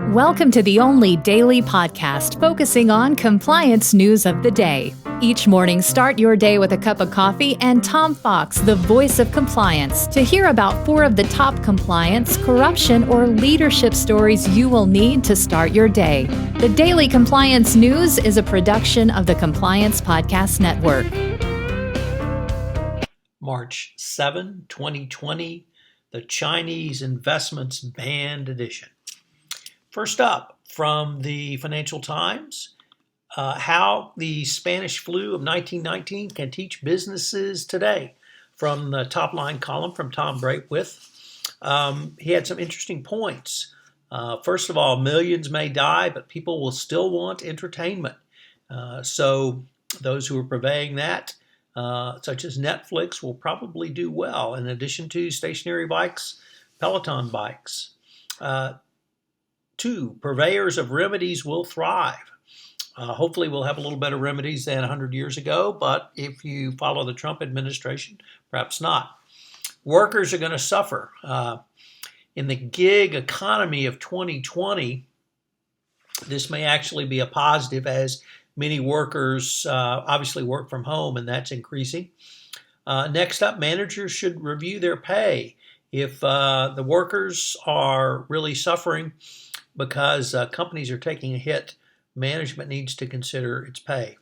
Welcome to the only daily podcast focusing on compliance news of the day. Each morning, start your day with a cup of coffee and Tom Fox, the voice of compliance, to hear about 4 of the top compliance, corruption, or leadership stories you will need to start your day. The Daily Compliance News is a production of the Compliance Podcast Network. March 7, 2020, the Chinese Investments Banned Edition. First up, from the Financial Times, how the Spanish flu of 1919 can teach businesses today. From the top line column from Tom Braithwaite, he had some interesting points. First of all, millions may die, but people will still want entertainment. So those who are purveying that, such as Netflix, will probably do well, in addition to stationary bikes, Peloton bikes. 2, purveyors of remedies will thrive. Hopefully we'll have a little better remedies than 100 years ago, but if you follow the Trump administration, perhaps not. Workers are going to suffer. In the gig economy of 2020, this may actually be a positive, as many workers obviously work from home, and that's increasing. Next up, managers should review their pay. If the workers are really suffering because companies are taking a hit, management needs to consider its pay.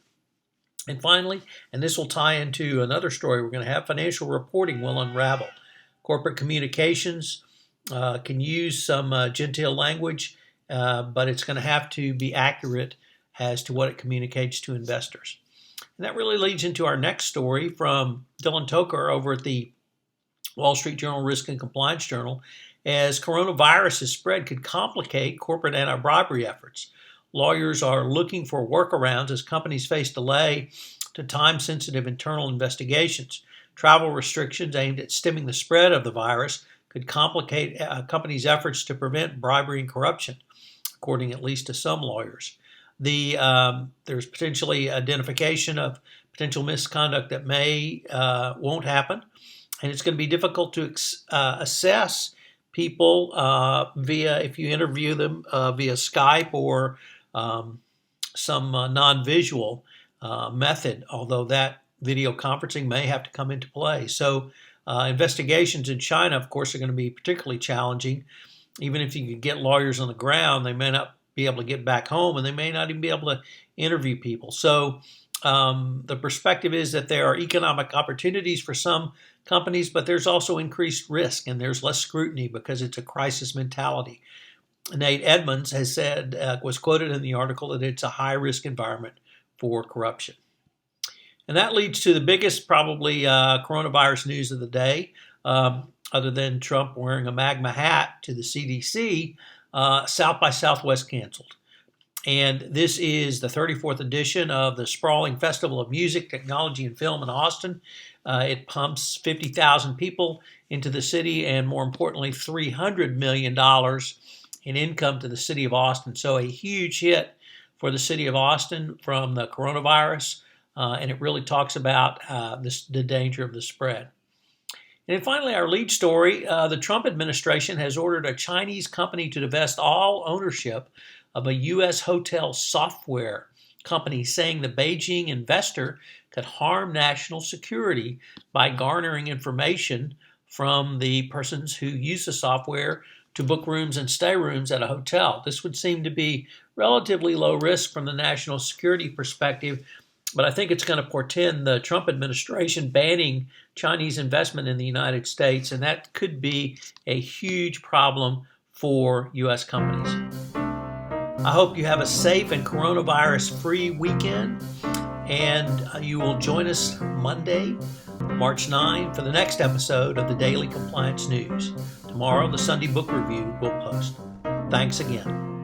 And finally, and this will tie into another story we're going to have, financial reporting will unravel. Corporate communications can use some genteel language, but it's going to have to be accurate as to what it communicates to investors. And that really leads into our next story from Dylan Toker over at the Wall Street Journal Risk and Compliance Journal. As coronavirus spread could complicate corporate anti-bribery efforts. Lawyers are looking for workarounds as companies face delay to time-sensitive internal investigations. Travel restrictions aimed at stemming the spread of the virus could complicate companies' efforts to prevent bribery and corruption, according at least to some lawyers. There's potentially identification of potential misconduct that won't happen, and it's going to be difficult to assess people if you interview them via Skype or some non-visual method, although that video conferencing may have to come into play. So investigations in China, of course, are going to be particularly challenging. Even if you could get lawyers on the ground, they may not be able to get back home, and they may not even be able to interview people. So the perspective is that there are economic opportunities for some companies, but there's also increased risk, and there's less scrutiny because it's a crisis mentality. Nate Edmonds has said, was quoted in the article, that it's a high-risk environment for corruption. And that leads to the biggest, probably, coronavirus news of the day, other than Trump wearing a MAGA hat to the CDC. South by Southwest canceled. And this is the 34th edition of the sprawling Festival of Music, Technology, and Film in Austin. It pumps 50,000 people into the city and, more importantly, $300 million in income to the city of Austin. So a huge hit for the city of Austin from the coronavirus, and it really talks about the danger of the spread. And then finally, our lead story, the Trump administration has ordered a Chinese company to divest all ownership of a U.S. hotel software company, saying the Beijing investor could harm national security by garnering information from the persons who use the software to book rooms and stay rooms at a hotel. This would seem to be relatively low risk from the national security perspective, but I think it's going to portend the Trump administration banning Chinese investment in the United States, and that could be a huge problem for U.S. companies. I hope you have a safe and coronavirus-free weekend, and you will join us Monday, March 9, for the next episode of the Daily Compliance News. Tomorrow, the Sunday Book Review will post. Thanks again.